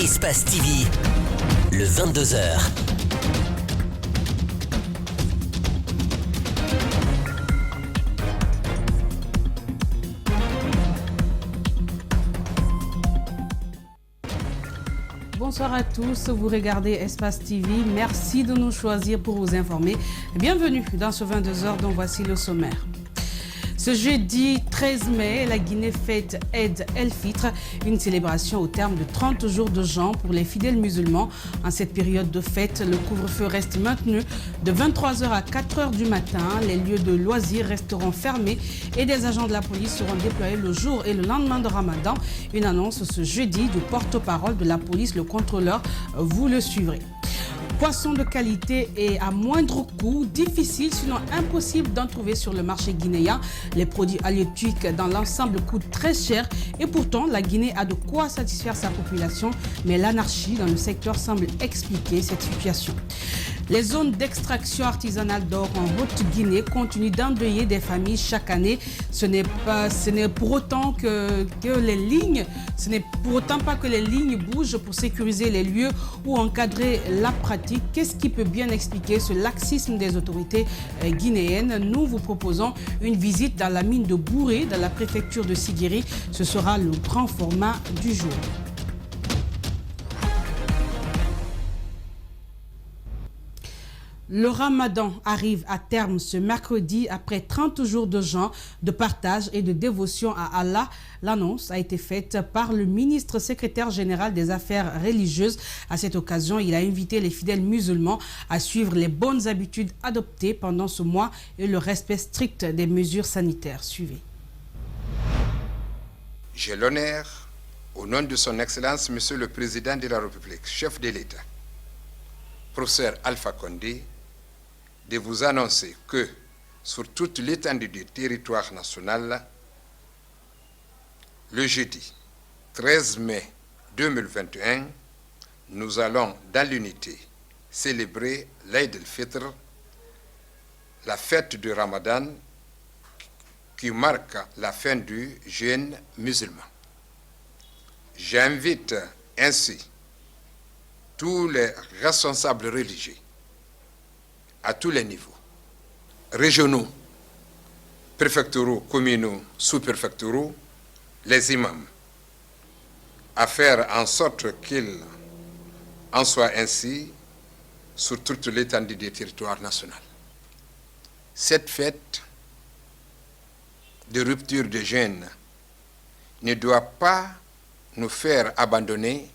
Espace TV, le 22h. Bonsoir à tous, vous regardez Espace TV. Merci de nous choisir pour vous informer. Bienvenue dans ce 22h dont voici le sommaire. Ce jeudi 13 mai, la Guinée fête Eid el-Fitr, une célébration au terme de 30 jours de jeûne pour les fidèles musulmans. En cette période de fête, le couvre-feu reste maintenu de 23h à 4h du matin. Les lieux de loisirs resteront fermés et des agents de la police seront déployés le jour et le lendemain de Ramadan. Une annonce ce jeudi du porte-parole de la police, le contrôleur. Vous le suivrez. Poissons de qualité et à moindre coût, difficile sinon impossible d'en trouver sur le marché guinéen. Les produits halieutiques dans l'ensemble coûtent très cher et pourtant la Guinée a de quoi satisfaire sa population. Mais l'anarchie dans le secteur semble expliquer cette situation. Les zones d'extraction artisanale d'or en Haute-Guinée continuent d'endeuiller des familles chaque année. Ce n'est pour autant que les lignes, ce n'est pour autant pas que les lignes bougent pour sécuriser les lieux ou encadrer la pratique. Qu'est-ce qui peut bien expliquer ce laxisme des autorités guinéennes? Nous vous proposons une visite dans la mine de Bouré, dans la préfecture de Siguiri. Ce sera le grand format du jour. Le Ramadan arrive à terme ce mercredi après 30 jours de jeûne, de partage et de dévotion à Allah. L'annonce a été faite par le ministre secrétaire général des Affaires religieuses. À cette occasion, il a invité les fidèles musulmans à suivre les bonnes habitudes adoptées pendant ce mois et le respect strict des mesures sanitaires. Suivez. J'ai l'honneur, au nom de son Excellence, Monsieur le Président de la République, chef de l'État, professeur Alpha Condé, de vous annoncer que sur toute l'étendue du territoire national, le jeudi 13 mai 2021, nous allons dans l'unité célébrer l'Eid el-Fitr, la fête du Ramadan qui marque la fin du jeûne musulman. J'invite ainsi tous les responsables religieux à tous les niveaux, régionaux, préfectoraux, communaux, sous-préfectoraux, les imams, à faire en sorte qu'il en soit ainsi sur toute l'étendue du territoire national. Cette fête de rupture de jeûne ne doit pas nous faire abandonner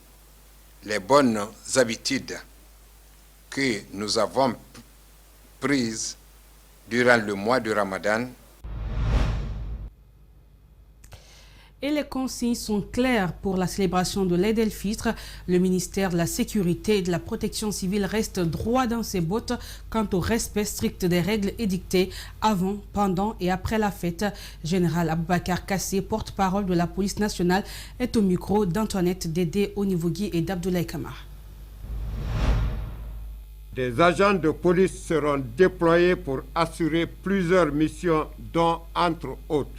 les bonnes habitudes que nous avons prises durant le mois de Ramadan. Et les consignes sont claires pour la célébration de l'Eid el-Fitr. Le ministère de la Sécurité et de la Protection civile reste droit dans ses bottes quant au respect strict des règles édictées avant, pendant et après la fête. Général Aboubakar Kassé, porte-parole de la police nationale, est au micro d'Antoinette Dédé Onivogui et d'Abdoulaye Kamara. Des agents de police seront déployés pour assurer plusieurs missions, dont, entre autres,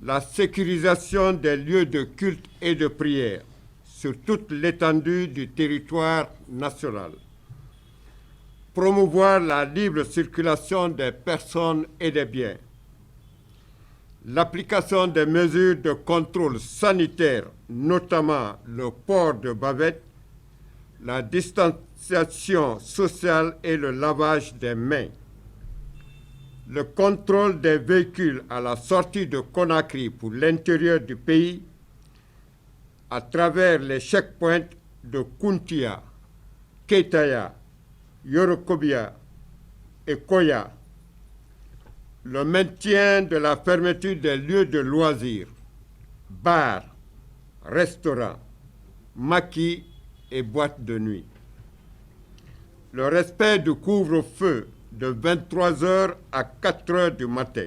la sécurisation des lieux de culte et de prière sur toute l'étendue du territoire national, promouvoir la libre circulation des personnes et des biens, l'application des mesures de contrôle sanitaire, notamment le port de bavette, la distanciation sociale et le lavage des mains, le contrôle des véhicules à la sortie de Conakry pour l'intérieur du pays à travers les checkpoints de Kountia, Keitaya, Yorokobia et Koya, le maintien de la fermeture des lieux de loisirs, bars, restaurants, maquis et boîtes de nuit. Le respect du couvre-feu de 23h à 4h du matin.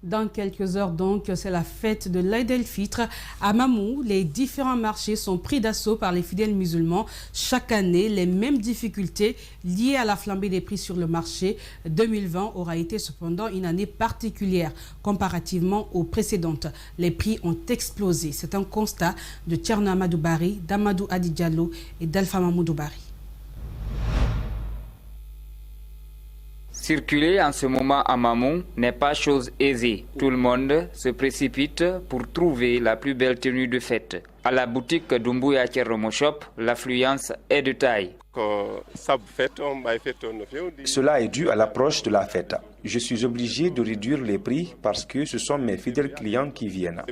Dans quelques heures donc, c'est la fête de l'Aïd el-Fitr. À Mamou, les différents marchés sont pris d'assaut par les fidèles musulmans. Chaque année, les mêmes difficultés liées à la flambée des prix sur le marché. 2020 aura été cependant une année particulière comparativement aux précédentes. Les prix ont explosé. C'est un constat de Tcherno Amadou Bari, d'Amadou Adi Diallo et d'Alpha Mamoudou Bari. Circuler en ce moment à Mamou n'est pas chose aisée. Tout le monde se précipite pour trouver la plus belle tenue de fête. À la boutique Doumbouya Tcherno Shop, l'affluence est de taille. Cela est dû à l'approche de la fête. Je suis obligé de réduire les prix parce que ce sont mes fidèles clients qui viennent.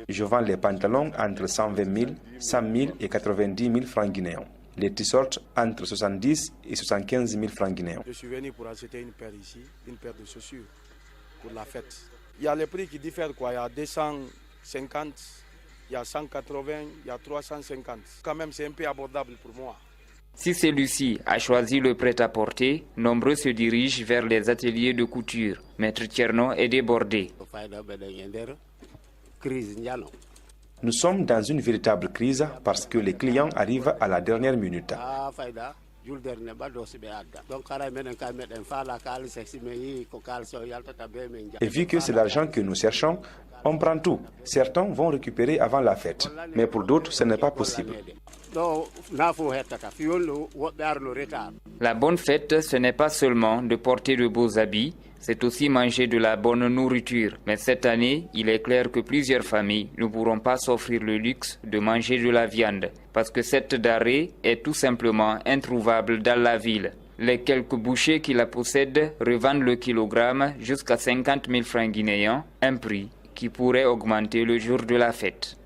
Je vends les pantalons entre 120 000, 100 000 et 90 000 francs guinéens. Les t-shirts entre 70 et 75 000 francs guinéens. Je suis venu pour acheter une paire ici, une paire de chaussures pour la fête. Il y a les prix qui diffèrent quoi. Il y a 250, il y a 180, il y a 350. Quand même, c'est un peu abordable pour moi. Si celui-ci a choisi le prêt-à-porter, nombreux se dirigent vers les ateliers de couture. Maître Tcherno est débordé. Nous sommes dans une véritable crise parce que les clients arrivent à la dernière minute. Et vu que c'est l'argent que nous cherchons, on prend tout. Certains vont récupérer avant la fête, mais pour d'autres, ce n'est pas possible. La bonne fête, ce n'est pas seulement de porter de beaux habits, c'est aussi manger de la bonne nourriture. Mais cette année, il est clair que plusieurs familles ne pourront pas s'offrir le luxe de manger de la viande, parce que cette denrée est tout simplement introuvable dans la ville. Les quelques bouchers qui la possèdent revendent le kilogramme jusqu'à 50 000 francs guinéens, un prix qui pourrait augmenter le jour de la fête.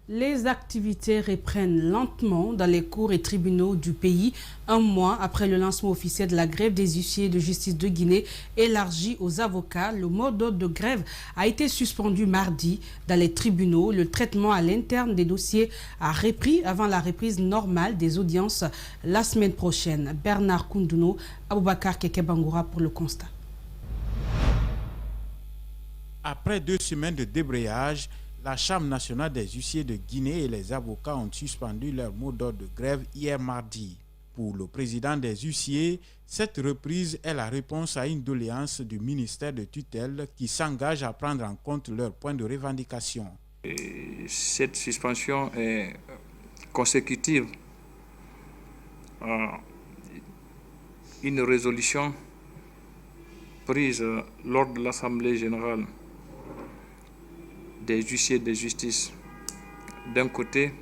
Les activités reprennent lentement dans les cours et tribunaux du pays, un mois après le lancement officiel de la grève des huissiers de justice de Guinée élargie aux avocats. Le mot d'ordre de grève a été suspendu mardi dans les tribunaux. Le traitement à l'interne des dossiers a repris avant la reprise normale des audiences la semaine prochaine. Bernard Koundouno, Aboubakar Kekebangoura pour le constat. Après 2 semaines de débrayage, la Chambre nationale des huissiers de Guinée et les avocats ont suspendu leur mot d'ordre de grève hier mardi. Pour le président des huissiers, cette reprise est la réponse à une doléance du ministère de tutelle qui s'engage à prendre en compte leurs points de revendication. Cette suspension est consécutive à une résolution prise lors de l'Assemblée générale des huissiers de justice d'un côté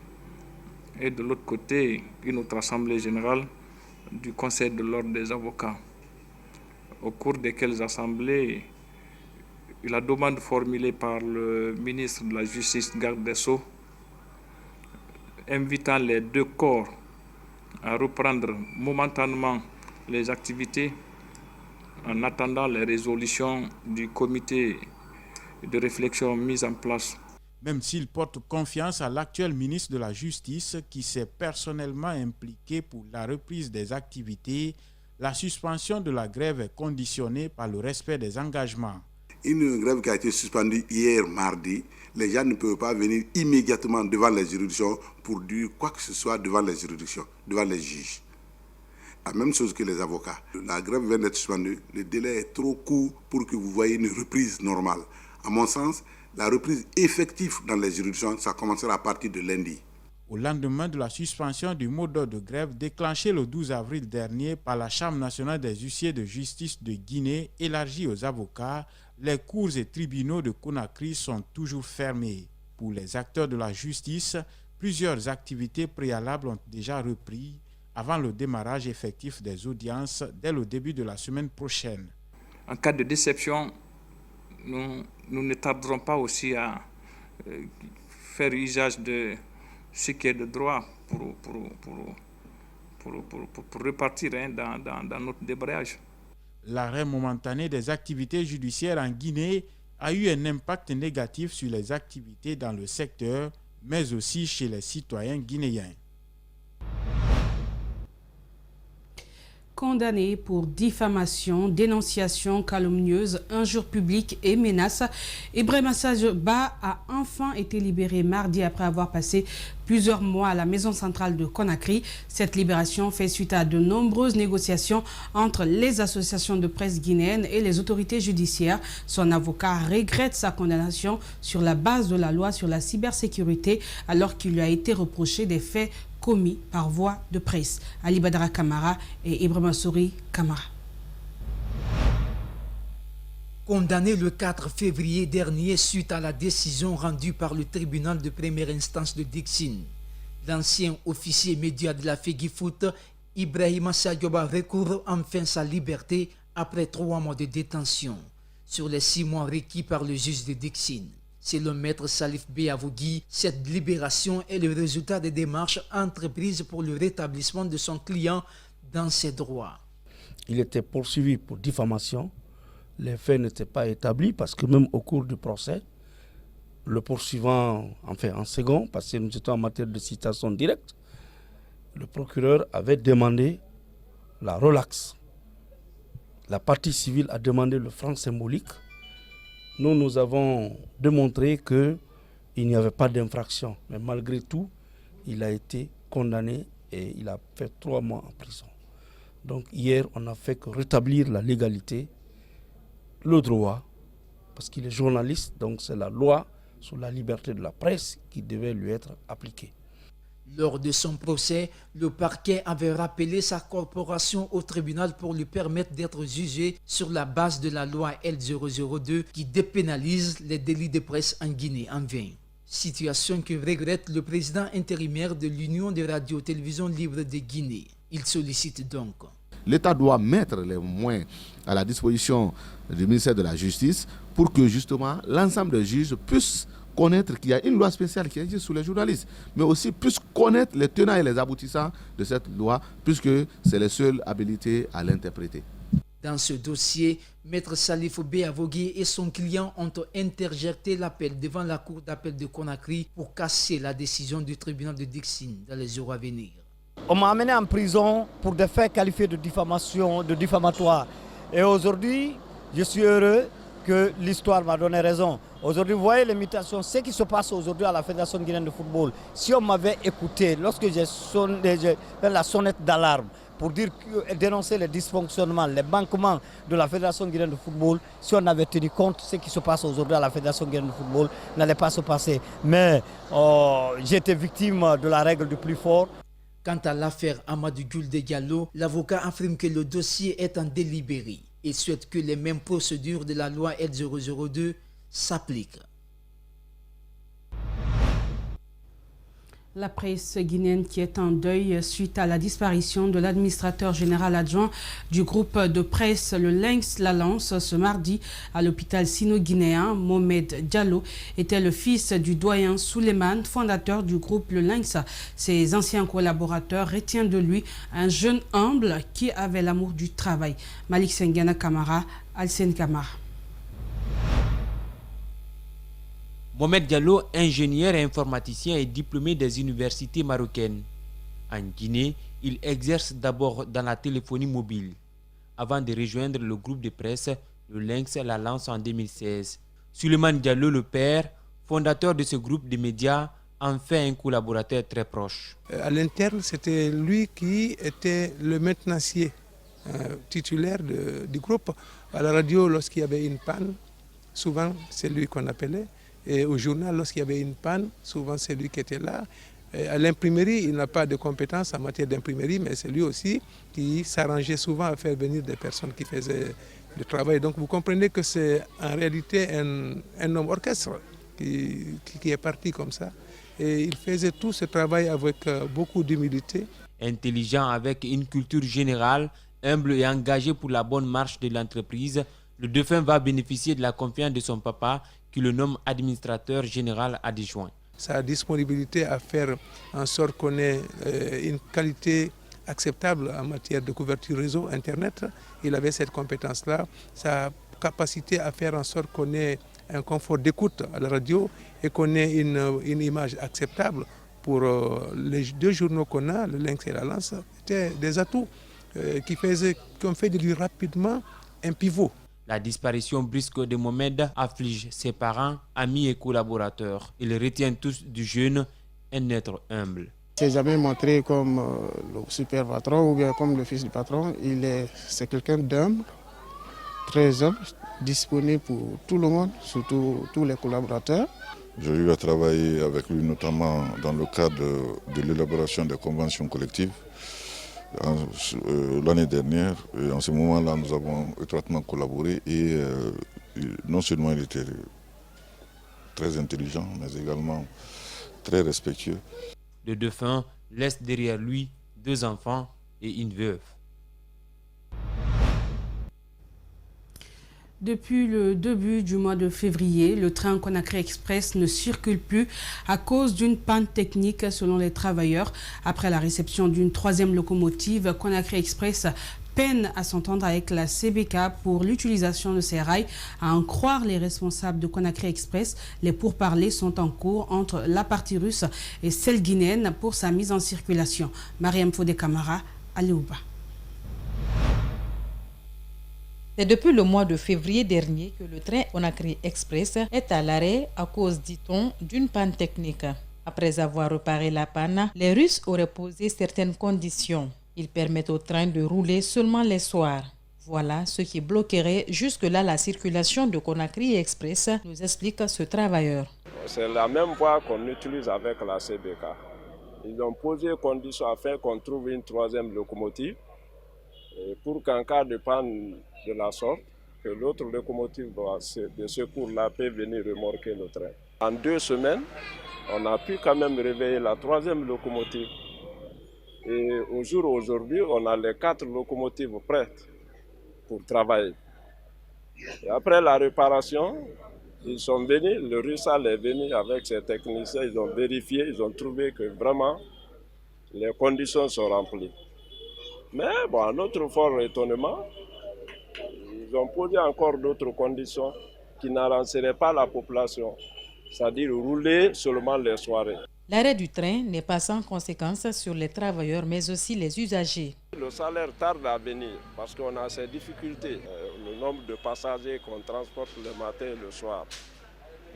et de l'autre côté une autre assemblée générale du Conseil de l'ordre des avocats, au cours desquelles assemblées la demande formulée par le ministre de la Justice, garde des Sceaux, invitant les deux corps à reprendre momentanément les activités en attendant les résolutions du comité de réflexion mise en place. Même s'il porte confiance à l'actuel ministre de la Justice qui s'est personnellement impliqué pour la reprise des activités, la suspension de la grève est conditionnée par le respect des engagements. Une grève qui a été suspendue hier mardi, les gens ne peuvent pas venir immédiatement devant les juridictions pour dire quoi que ce soit devant les juridictions, devant les juges. La même chose que les avocats. La grève vient d'être suspendue, le délai est trop court pour que vous voyez une reprise normale. À mon sens, la reprise effective dans les juridictions, ça commencera à partir de lundi. Au lendemain de la suspension du mot d'ordre de grève déclenché le 12 avril dernier par la Chambre nationale des huissiers de justice de Guinée élargie aux avocats, les cours et tribunaux de Conakry sont toujours fermés. Pour les acteurs de la justice, plusieurs activités préalables ont déjà repris avant le démarrage effectif des audiences dès le début de la semaine prochaine. En cas de déception, nous ne tarderons pas aussi à faire usage de ce qui est de droit pour repartir dans notre débrayage. L'arrêt momentané des activités judiciaires en Guinée a eu un impact négatif sur les activités dans le secteur, mais aussi chez les citoyens guinéens. condamné pour diffamation, dénonciation calomnieuse, injures publiques et menaces. Ibrahima Sadio Ba a enfin été libéré mardi après avoir passé plusieurs mois à la maison centrale de Conakry. Cette libération fait suite à de nombreuses négociations entre les associations de presse guinéennes et les autorités judiciaires. Son avocat regrette sa condamnation sur la base de la loi sur la cybersécurité alors qu'il lui a été reproché des faits commis par voie de presse. Ali Badara Kamara et Ibrahima Souri Kamara. Condamné le 4 février dernier suite à la décision rendue par le tribunal de première instance de Dixine, l'ancien officier média de la FEGIFOOT, Ibrahima Sadio Ba recouvre enfin sa liberté après 3 mois de détention sur les 6 mois requis par le juge de Dixine. Selon Maître Salif Béavogui, cette libération est le résultat des démarches entreprises pour le rétablissement de son client dans ses droits. Il était poursuivi pour diffamation. Les faits n'étaient pas établis parce que même au cours du procès, le poursuivant, enfin en second, parce que nous étions en matière de citation directe, le procureur avait demandé la relaxe. La partie civile a demandé le franc symbolique. Nous avons démontré qu'il n'y avait pas d'infraction. Mais malgré tout, il a été condamné et il a fait 3 mois en prison. Donc hier, on n'a fait que rétablir la légalité, le droit, parce qu'il est journaliste, donc c'est la loi sur la liberté de la presse qui devait lui être appliquée. Lors de son procès, le parquet avait rappelé sa corporation au tribunal pour lui permettre d'être jugé sur la base de la loi L002 qui dépénalise les délits de presse en Guinée en vain. Situation que regrette le président intérimaire de l'Union des radios-télévisions libres de Guinée. Il sollicite donc. L'État doit mettre les moyens à la disposition du ministère de la Justice pour que justement l'ensemble des juges puissent connaître qu'il y a une loi spéciale qui existe sur les journalistes, mais aussi puissent connaître les tenants et les aboutissants de cette loi, puisque c'est les seuls habilités à l'interpréter. Dans ce dossier, Maître Salif Béavogui et son client ont interjeté l'appel devant la Cour d'appel de Conakry pour casser la décision du tribunal de Dixine dans les jours à venir. On m'a amené en prison pour des faits qualifiés de diffamation, de diffamatoire. Et aujourd'hui, je suis heureux que l'histoire m'a donné raison. Aujourd'hui, vous voyez les mutations, ce qui se passe aujourd'hui à la Fédération guinéenne de football. Si on m'avait écouté lorsque j'ai fait la sonnette d'alarme pour dénoncer les dysfonctionnements, les manquements de la Fédération guinéenne de football, si on avait tenu compte de ce qui se passe aujourd'hui à la Fédération guinéenne de football, n'allait pas se passer. Mais j'ai été victime de la règle du plus fort. Quant à l'affaire Amadou Gulde Diallo, l'avocat affirme que le dossier est en délibéré et souhaite que les mêmes procédures de la loi L002 s'appliquent. La presse guinéenne qui est en deuil suite à la disparition de l'administrateur général adjoint du groupe de presse Le Lynx La Lance ce mardi à l'hôpital sino-guinéen. Mohamed Diallo était le fils du doyen Souleymane, fondateur du groupe Le Lynx. Ses anciens collaborateurs retiennent de lui un jeune humble qui avait l'amour du travail. Malik Sengana Kamara, Alsen Kamara. Mohamed Diallo, ingénieur et informaticien et diplômé des universités marocaines. En Guinée, il exerce d'abord dans la téléphonie mobile, avant de rejoindre le groupe de presse Le Lynx La Lance en 2016. Souleymane Diallo, le père, fondateur de ce groupe de médias, en fait un collaborateur très proche. À l'interne, c'était lui qui était le maintenancier titulaire du groupe. À la radio, lorsqu'il y avait une panne, souvent c'est lui qu'on appelait. Et au journal, lorsqu'il y avait une panne, souvent c'est lui qui était là. Et à l'imprimerie, il n'a pas de compétences en matière d'imprimerie, mais c'est lui aussi qui s'arrangeait souvent à faire venir des personnes qui faisaient le travail. Donc vous comprenez que c'est en réalité un homme orchestre qui est parti comme ça. Et il faisait tout ce travail avec beaucoup d'humilité. Intelligent, avec une culture générale, humble et engagé pour la bonne marche de l'entreprise, le défunt va bénéficier de la confiance de son papa, qui le nomme administrateur général adjoint. Sa disponibilité à faire en sorte qu'on ait une qualité acceptable en matière de couverture réseau Internet, il avait cette compétence-là. Sa capacité à faire en sorte qu'on ait un confort d'écoute à la radio et qu'on ait une image acceptable pour les 2 journaux qu'on a, Le Lynx et La Lance, étaient des atouts. qui ont fait de lui rapidement un pivot. La disparition brusque de Mohamed afflige ses parents, amis et collaborateurs. Il retient tous du jeune un être humble. Il ne s'est jamais montré comme le super patron ou bien comme le fils du patron. C'est quelqu'un d'humble, très humble, disponible pour tout le monde, surtout tous les collaborateurs. J'ai eu à travailler avec lui notamment dans le cadre de l'élaboration des conventions collectives l'année dernière. Et en ce moment-là, nous avons étroitement collaboré et non seulement il était très intelligent, mais également très respectueux. Le défunt laisse derrière lui 2 enfants et une veuve. Depuis le début du mois de février, le train Conakry Express ne circule plus à cause d'une panne technique selon les travailleurs. Après la réception d'une 3e locomotive, Conakry Express peine à s'entendre avec la CBK pour l'utilisation de ces rails. À en croire les responsables de Conakry Express, les pourparlers sont en cours entre la partie russe et celle guinéenne pour sa mise en circulation. Mariam Fodé Camara, Aléouba. C'est depuis le mois de février dernier que le train Conakry Express est à l'arrêt à cause, dit-on, d'une panne technique. Après avoir réparé la panne, les Russes auraient posé certaines conditions. Ils permettent au train de rouler seulement les soirs. Voilà ce qui bloquerait jusque-là la circulation de Conakry Express, nous explique ce travailleur. C'est la même voie qu'on utilise avec la CBK. Ils ont posé conditions afin qu'on trouve une 3e locomotive pour qu'en cas de panne de la sorte, que l'autre locomotive de secours-là peut venir remorquer le train. En 2 semaines, on a pu quand même réveiller la 3e locomotive. Et au jour d'aujourd'hui, on a les 4 locomotives prêtes pour travailler. Et après la réparation, ils sont venus, le Russal est venu avec ses techniciens, ils ont vérifié, ils ont trouvé que vraiment les conditions sont remplies. Mais bon, à notre fort étonnement, ils ont posé encore d'autres conditions qui n'arrangeraient pas la population, c'est-à-dire rouler seulement les soirées. L'arrêt du train n'est pas sans conséquences sur les travailleurs, mais aussi les usagers. Le salaire tarde à venir parce qu'on a ces difficultés. Le nombre de passagers qu'on transporte le matin et le soir.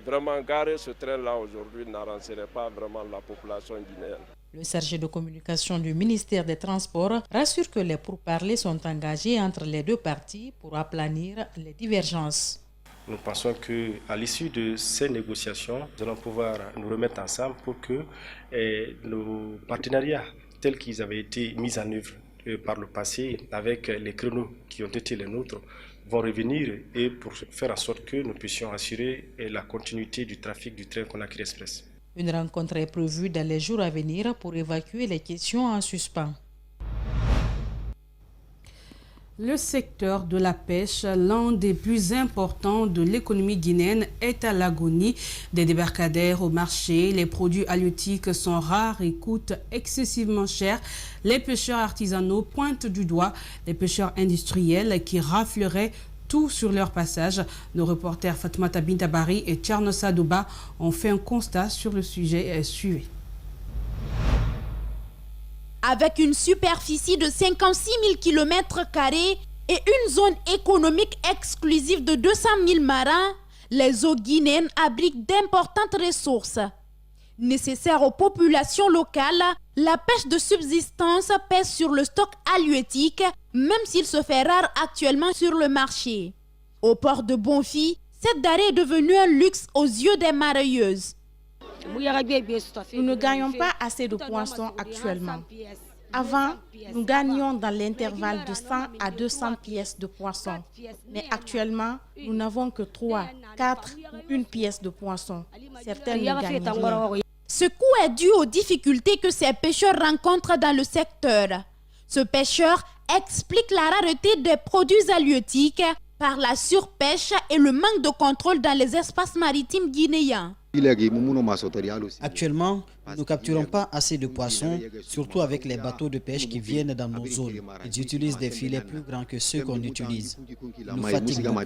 Vraiment, garer ce train-là aujourd'hui n'arrangerait pas vraiment la population guinéenne. Le chargé de communication du ministère des Transports rassure que les pourparlers sont engagés entre les 2 parties pour aplanir les divergences. Nous pensons qu'à l'issue de ces négociations, nous allons pouvoir nous remettre ensemble pour que nos partenariats tels qu'ils avaient été mis en œuvre par le passé avec les créneaux qui ont été les nôtres vont revenir et pour faire en sorte que nous puissions assurer la continuité du trafic du train Conakry Express. Une rencontre est prévue dans les jours à venir pour évacuer les questions en suspens. Le secteur de la pêche, l'un des plus importants de l'économie guinéenne, est à l'agonie. Des débarcadères au marché, les produits halieutiques sont rares et coûtent excessivement cher. Les pêcheurs artisanaux pointent du doigt les pêcheurs industriels qui rafleraient tout sur leur passage. Nos reporters Fatoumata Bintabari et Tcherno Sadouba ont fait un constat sur le sujet. Suivez. Avec une superficie de 56 000 km² et une zone économique exclusive de 200 000 marins, les eaux guinéennes abritent d'importantes ressources. Nécessaire aux populations locales, la pêche de subsistance pèse sur le stock halieutique, même s'il se fait rare actuellement sur le marché. Au port de Bonfi, cette denrée est devenue un luxe aux yeux des mareyeuses. Nous ne gagnons pas assez de poissons actuellement. Avant, nous gagnions dans l'intervalle de 100 à 200 pièces de poisson. Mais actuellement, nous n'avons que 3, 4 ou 1 pièce de poisson. Certaines ne gagnent rien. Ce coût est dû aux difficultés que ces pêcheurs rencontrent dans le secteur. Ce pêcheur explique la rareté des produits halieutiques par la surpêche et le manque de contrôle dans les espaces maritimes guinéens. Actuellement, nous ne capturons pas assez de poissons, surtout avec les bateaux de pêche qui viennent dans nos zones. Ils utilisent des filets plus grands que ceux qu'on utilise. Ils nous fatiguent beaucoup.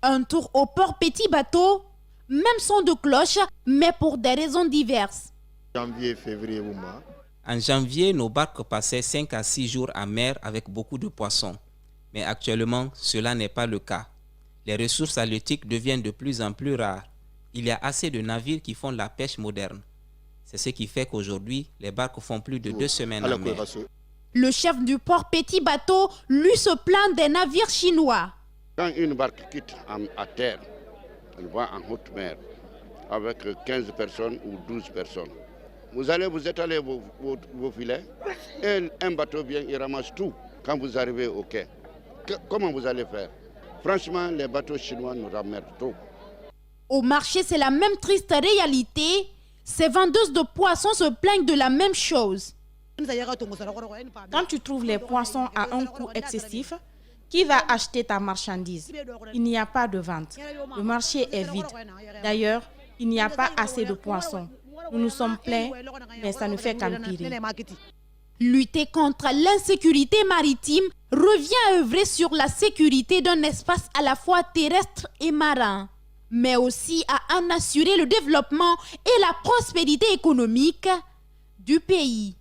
Un tour au port Petit Bateau, même son de cloche, mais pour des raisons diverses. Janvier, février, En janvier, nos barques passaient 5 à 6 jours en mer avec beaucoup de poissons. Mais actuellement, cela n'est pas le cas. Les ressources halieutiques deviennent de plus en plus rares. Il y a assez de navires qui font la pêche moderne. C'est ce qui fait qu'aujourd'hui, les barques font plus de 2 semaines en mer. Le chef du port Petit Bateau, lui, se plaint des navires chinois. Quand une barque quitte à terre, elle va en haute mer avec 15 personnes ou 12 personnes. Vous allez vous étaler vos filets et un bateau vient, il ramasse tout quand vous arrivez au quai. Comment vous allez faire? Franchement, les bateaux chinois nous ramènent tout. Au marché, c'est la même triste réalité. Ces vendeuses de poissons se plaignent de la même chose. Quand tu trouves les poissons à un coût excessif, qui va acheter ta marchandise? Il n'y a pas de vente. Le marché est vide. D'ailleurs, il n'y a pas assez de poissons. Nous nous sommes plaints, mais ça ne fait qu'empirer. Lutter contre l'insécurité maritime revient à œuvrer sur la sécurité d'un espace à la fois terrestre et marin, mais aussi à en assurer le développement et la prospérité économique du pays.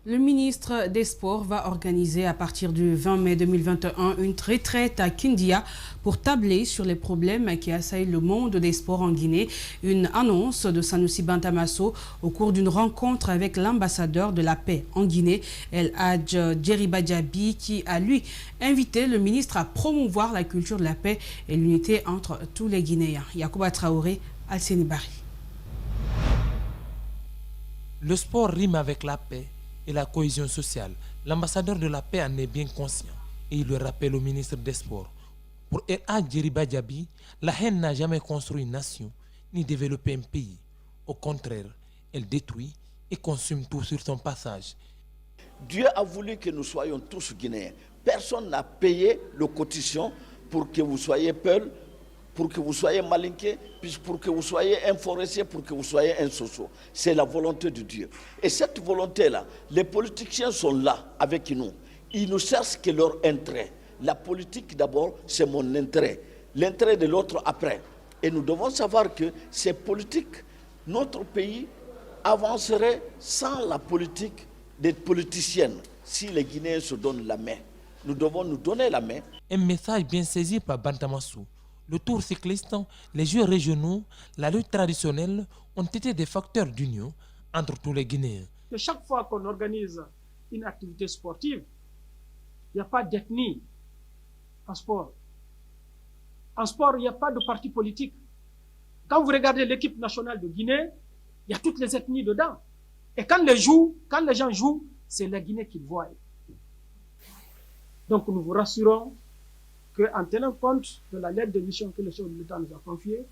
Le ministre des Sports va organiser à partir du 20 mai 2021 une retraite à Kindia pour tabler sur les problèmes qui assaillent le monde des sports en Guinée. Une annonce de Sanusi Bantamasso au cours d'une rencontre avec l'ambassadeur de la paix en Guinée, El Hadj Djeriba Diaby, qui a lui invité le ministre à promouvoir la culture de la paix et l'unité entre tous les Guinéens. Yacouba Traoré, Alseni Bari. Le sport rime avec la paix et la cohésion sociale. L'ambassadeur de la paix en est bien conscient et il le rappelle au ministre des Sports. Pour El Hadj Djeriba Diaby, la haine n'a jamais construit une nation ni développé un pays. Au contraire, elle détruit et consume tout sur son passage. Dieu a voulu que nous soyons tous Guinéens. Personne n'a payé le cotisation pour que vous soyez Peul, pour que vous soyez malinqué, puis pour que vous soyez un forestier, pour que vous soyez un soso. C'est la volonté de Dieu. Et cette volonté-là, les politiciens sont là avec nous. Ils ne cherchent que leur intérêt. La politique d'abord, c'est mon intérêt. L'intérêt de l'autre après. Et nous devons savoir que ces politiques, notre pays avancerait sans la politique des politiciennes, si les Guinéens se donnent la main. Nous devons nous donner la main. Un message bien saisi par Bantamasso. Le tour cycliste, les jeux régionaux, la lutte traditionnelle ont été des facteurs d'union entre tous les Guinéens. Que chaque fois qu'on organise une activité sportive, il n'y a pas d'ethnie en sport. En sport, il n'y a pas de parti politique. Quand vous regardez l'équipe nationale de Guinée, il y a toutes les ethnies dedans. Et quand les gens jouent, c'est la Guinée qu'ils voient. Donc nous vous rassurons qu'en tenant compte de la lettre de mission que le chef de l'État nous a confiée,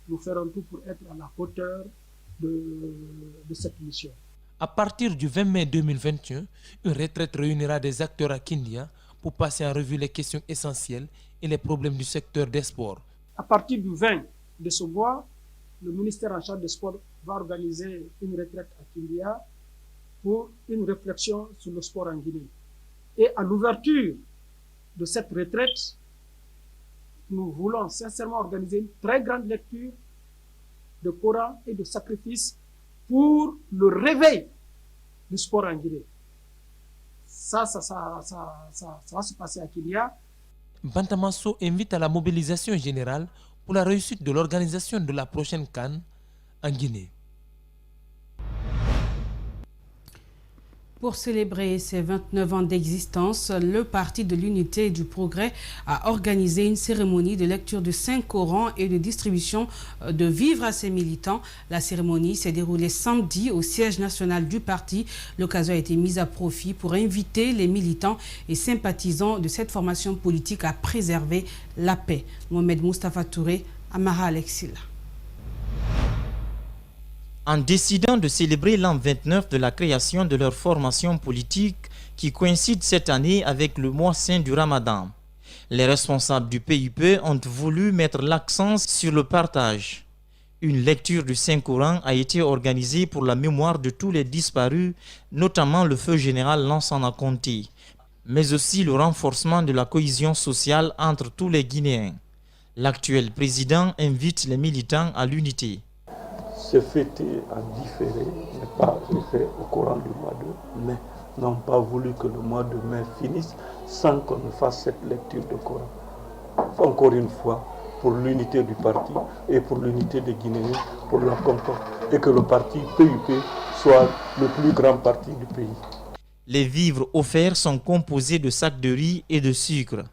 nous ferons tout pour être à la hauteur de cette mission. À partir du 20 mai 2021, une retraite réunira des acteurs à Kindia pour passer en revue les questions essentielles et les problèmes du secteur des sports. À partir du 20 de ce mois, le ministère en charge des sports va organiser une retraite à Kindia pour une réflexion sur le sport en Guinée. Et à l'ouverture de cette retraite, nous voulons sincèrement organiser une très grande lecture de Coran et de sacrifice pour le réveil du sport en Guinée. Ça va se passer à Kindia. Bantamasso invite à la mobilisation générale pour la réussite de l'organisation de la prochaine CAN en Guinée. Pour célébrer ses 29 ans d'existence, le Parti de l'Unité et du Progrès a organisé une cérémonie de lecture du Saint-Coran et de distribution de vivres à ses militants. La cérémonie s'est déroulée samedi au siège national du parti. L'occasion a été mise à profit pour inviter les militants et sympathisants de cette formation politique à préserver la paix. Mohamed Moustapha Touré, Amara Alexila. En décidant de célébrer l'an 29 de la création de leur formation politique qui coïncide cette année avec le mois saint du Ramadan, les responsables du PUP ont voulu mettre l'accent sur le partage. Une lecture du Saint-Coran a été organisée pour la mémoire de tous les disparus, notamment le feu général Lansana Conté, mais aussi le renforcement de la cohésion sociale entre tous les Guinéens. L'actuel président invite les militants à l'unité. Ce fêté a différé, n'est pas fait au courant du mois de mai. N'ont pas voulu que le mois de mai finisse sans qu'on ne fasse cette lecture de Coran. Encore une fois, pour l'unité du parti et pour l'unité des Guinéens, pour la concorde, et que le parti PUP soit le plus grand parti du pays. Les vivres offerts sont composés de sacs de riz et de sucre.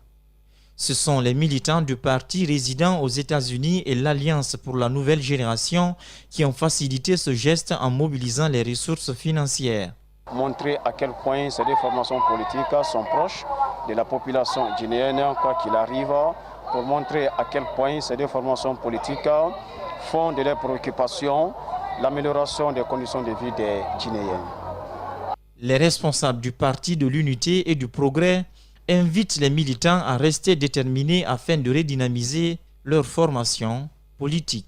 Ce sont les militants du parti résidant aux États-Unis et l'Alliance pour la nouvelle génération qui ont facilité ce geste en mobilisant les ressources financières. Montrer à quel point ces deux formations politiques sont proches de la population guinéenne, quoi qu'il arrive, pour montrer à quel point ces deux formations politiques font de leurs préoccupations l'amélioration des conditions de vie des Guinéens. Les responsables du Parti de l'Unité et du Progrès invitent les militants à rester déterminés afin de redynamiser leur formation politique.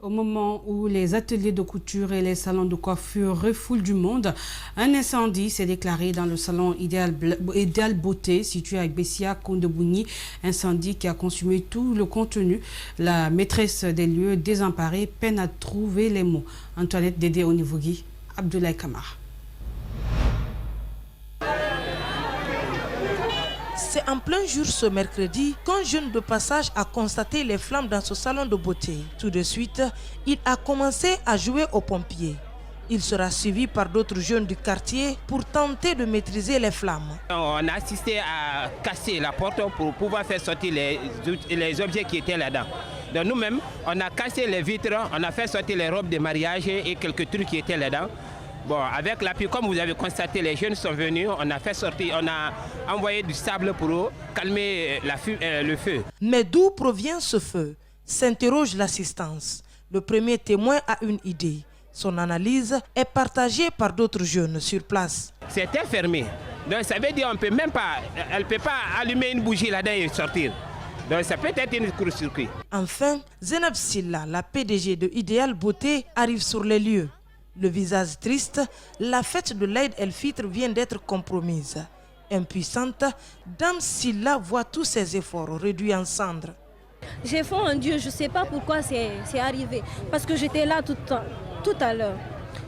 Au moment où les ateliers de couture et les salons de coiffure refoulent du monde, un incendie s'est déclaré dans le salon Idéal Beauté situé à Bessia Kondebouni. Incendie qui a consumé tout le contenu. La maîtresse des lieux, désemparée, peine à trouver les mots. Antoinette Dédé Onivogui, Abdoulaye Kamara. C'est en plein jour ce mercredi qu'un jeune de passage a constaté les flammes dans ce salon de beauté. Tout de suite, il a commencé à jouer aux pompiers. Il sera suivi par d'autres jeunes du quartier pour tenter de maîtriser les flammes. On a assisté à casser la porte pour pouvoir faire sortir les objets qui étaient là-dedans. Donc nous-mêmes, on a cassé les vitres, on a fait sortir les robes de mariage et quelques trucs qui étaient là-dedans. Bon, avec l'appui, comme vous avez constaté, les jeunes sont venus, on a fait sortir, on a envoyé du sable pour calmer le feu. Mais d'où provient ce feu? S'interroge l'assistance. Le premier témoin a une idée. Son analyse est partagée par d'autres jeunes sur place. C'était fermé. Donc ça veut dire elle ne peut pas allumer une bougie là-dedans et sortir. Donc ça peut être une court-circuit. Enfin, Zenab Silla, la PDG de Idéal Beauté, arrive sur les lieux. Le visage triste, la fête de l'Aïd el-Fitr vient d'être compromise. Impuissante, Dame Silla voit tous ses efforts réduits en cendres. J'ai foi en Dieu, je ne sais pas pourquoi c'est arrivé. Parce que j'étais là tout à l'heure.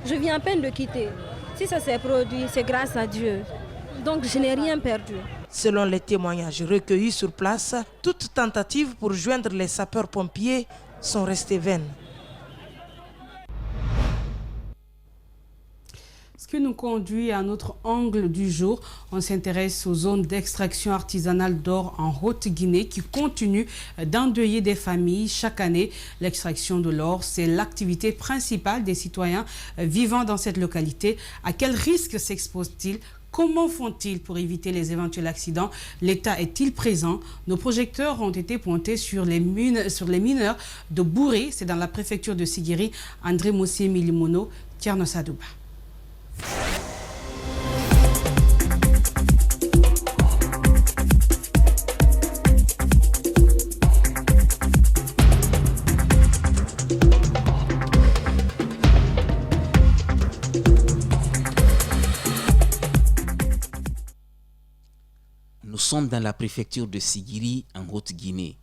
Je viens à peine de quitter. Si ça s'est produit, c'est grâce à Dieu. Donc je n'ai rien perdu. Selon les témoignages recueillis sur place, toutes tentatives pour joindre les sapeurs-pompiers sont restées vaines. Ce qui nous conduit à notre angle du jour. On s'intéresse aux zones d'extraction artisanale d'or en Haute-Guinée qui continuent d'endeuiller des familles chaque année. L'extraction de l'or, c'est l'activité principale des citoyens vivant dans cette localité. À quel risque s'exposent-ils? Comment font-ils pour éviter les éventuels accidents? L'État est-il présent? Nos projecteurs ont été pointés sur les mineurs de Bouré, c'est dans la préfecture de Sigiri. André Mossié Milimono, Tierno Sadouba. Nous sommes dans la préfecture de Sigiri en Haute-Guinée.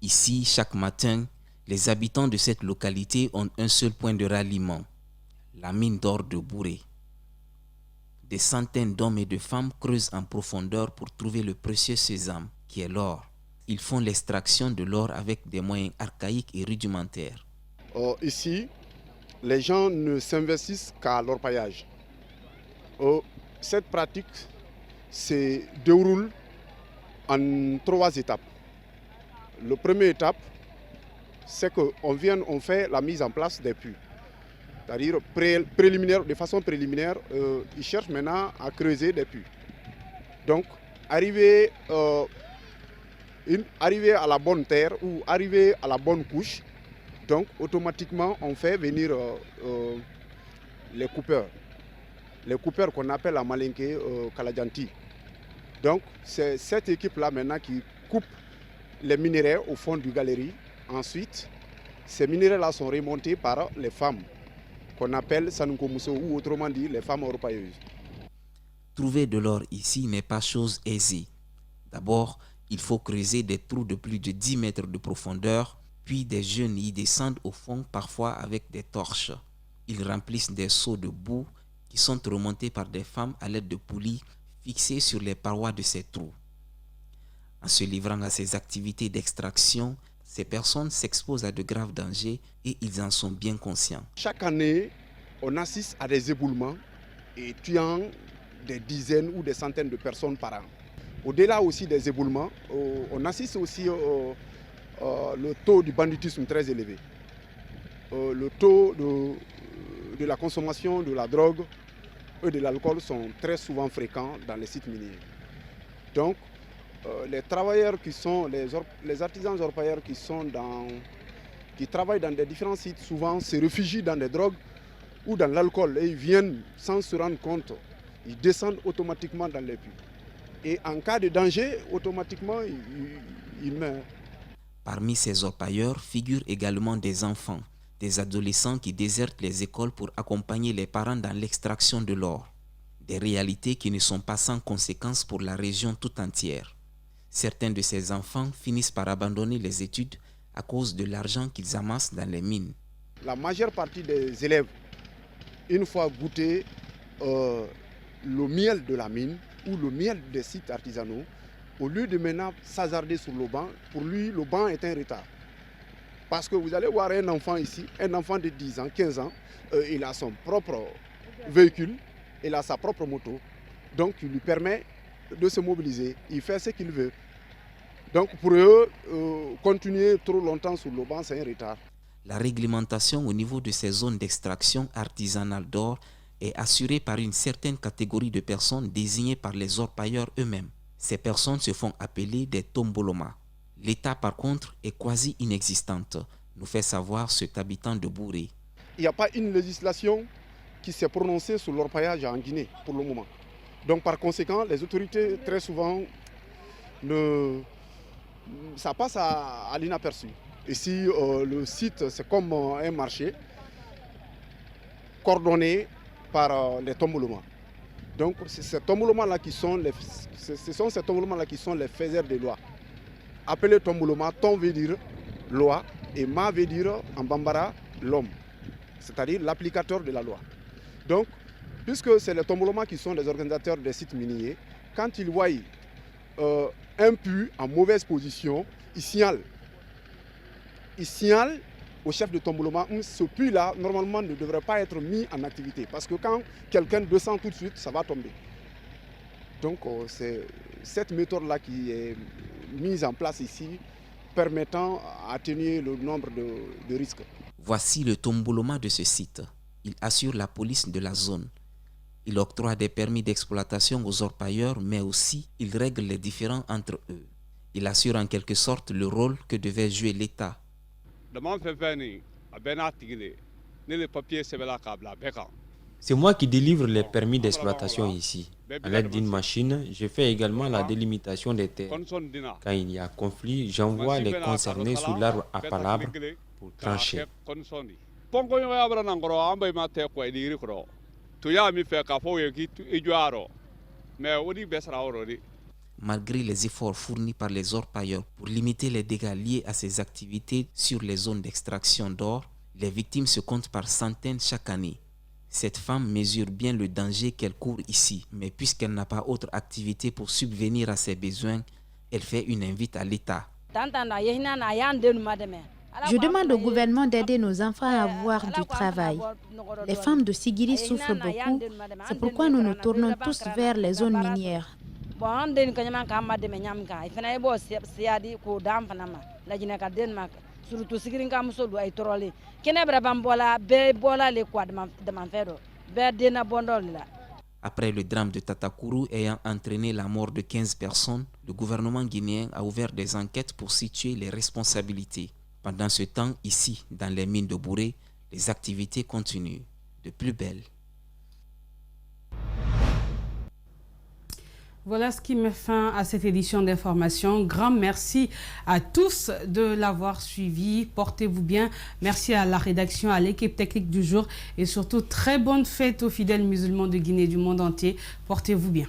Ici, chaque matin, les habitants de cette localité ont un seul point de ralliement, la mine d'or de Bouré. Des centaines d'hommes et de femmes creusent en profondeur pour trouver le précieux sésame, qui est l'or. Ils font l'extraction de l'or avec des moyens archaïques et rudimentaires. Ici, les gens ne s'investissent qu'à l'orpaillage. Cette pratique se déroule en 3 étapes. La première étape, c'est qu'on fait la mise en place des puits. C'est-à-dire de façon préliminaire, ils cherchent maintenant à creuser des puits. Donc, arriver à la bonne terre ou arriver à la bonne couche, donc automatiquement on fait venir les coupeurs. Les coupeurs qu'on appelle à Malinké Kaladjanti. Donc, c'est cette équipe-là maintenant qui coupe les minerais au fond du galerie. Ensuite, ces minerais-là sont remontés par les femmes qu'on appelle Sanunkomuso ou autrement dit les femmes orpailleuses. Trouver de l'or ici n'est pas chose aisée. D'abord, il faut creuser des trous de plus de 10 mètres de profondeur Puis des jeunes y descendent au fond, parfois avec des torches. Ils remplissent des seaux de boue qui sont remontés par des femmes à l'aide de poulies fixées sur les parois de ces trous. En se livrant à ces activités d'extraction, ces personnes s'exposent à de graves dangers et ils en sont bien conscients. Chaque année, on assiste à des éboulements et tuant des dizaines ou des centaines de personnes par an. Au-delà aussi des éboulements, on assiste aussi le taux du banditisme très élevé. Le taux de la consommation de la drogue et de l'alcool sont très souvent fréquents dans les sites miniers. Donc, les travailleurs qui sont, les artisans orpailleurs qui travaillent dans des différents sites, souvent se réfugient dans des drogues ou dans l'alcool et ils viennent sans se rendre compte. Ils descendent automatiquement dans les puits. Et en cas de danger, automatiquement, ils meurent. Parmi ces orpailleurs figurent également des enfants, des adolescents qui désertent les écoles pour accompagner les parents dans l'extraction de l'or. Des réalités qui ne sont pas sans conséquences pour la région tout entière. Certains de ces enfants finissent par abandonner les études à cause de l'argent qu'ils amassent dans les mines. La majeure partie des élèves, une fois goûté le miel de la mine ou le miel des sites artisanaux, au lieu de maintenant s'hasarder sur le banc, pour lui, le banc est un retard. Parce que vous allez voir un enfant ici, un enfant de 10 ans, 15 ans, il a son propre véhicule, il a sa propre moto, donc il lui permet de se mobiliser, il fait ce qu'il veut. Donc pour eux, continuer trop longtemps sur le banc, c'est un retard. La réglementation au niveau de ces zones d'extraction artisanale d'or est assurée par une certaine catégorie de personnes désignées par les orpailleurs eux-mêmes. Ces personnes se font appeler des tombolomas. L'État par contre est quasi inexistante, nous fait savoir cet habitant de Bouré. Il n'y a pas une législation qui s'est prononcée sur l'orpaillage en Guinée pour le moment. Donc par conséquent, les autorités très souvent, ça passe à l'inaperçu. Ici, le site, c'est comme un marché coordonné par les tombolomas. Donc c'est ces tombolomas-là qui sont les faiseurs de loi. Appelé tomboloma, ton veut dire loi et ma veut dire en bambara l'homme, c'est-à-dire l'applicateur de la loi. Donc, puisque c'est les tombolomas qui sont les organisateurs des sites miniers, quand ils voient un puits en mauvaise position, ils signalent au chef de tomboloma, ce puits-là, normalement, ne devrait pas être mis en activité. Parce que quand quelqu'un descend tout de suite, ça va tomber. Donc, c'est cette méthode-là qui est mise en place ici, permettant d'atténuer le nombre de risques. Voici le tomboloma de ce site. Il assure la police de la zone. Il octroie des permis d'exploitation aux orpailleurs, mais aussi il règle les différends entre eux. Il assure en quelque sorte le rôle que devait jouer l'État. C'est moi qui délivre les permis d'exploitation ici. À l'aide d'une machine, je fais également la délimitation des terres. Quand il y a conflit, j'envoie les concernés sous l'arbre à palabre pour trancher. Malgré les efforts fournis par les orpailleurs pour limiter les dégâts liés à ces activités sur les zones d'extraction d'or, les victimes se comptent par centaines chaque année. Cette femme mesure bien le danger qu'elle court ici, mais puisqu'elle n'a pas autre activité pour subvenir à ses besoins, elle fait une invite à l'État. Je demande au gouvernement d'aider nos enfants à avoir du travail. Les femmes de Sigiri souffrent beaucoup, c'est pourquoi nous nous tournons tous vers les zones minières. Après le drame de Tatakourou ayant entraîné la mort de 15 personnes, le gouvernement guinéen a ouvert des enquêtes pour situer les responsabilités. Pendant ce temps, ici, dans les mines de Bouré, les activités continuent de plus belle. Voilà ce qui met fin à cette édition d'information. Grand merci à tous de l'avoir suivi. Portez-vous bien. Merci à la rédaction, à l'équipe technique du jour et surtout très bonne fête aux fidèles musulmans de Guinée et du monde entier. Portez-vous bien.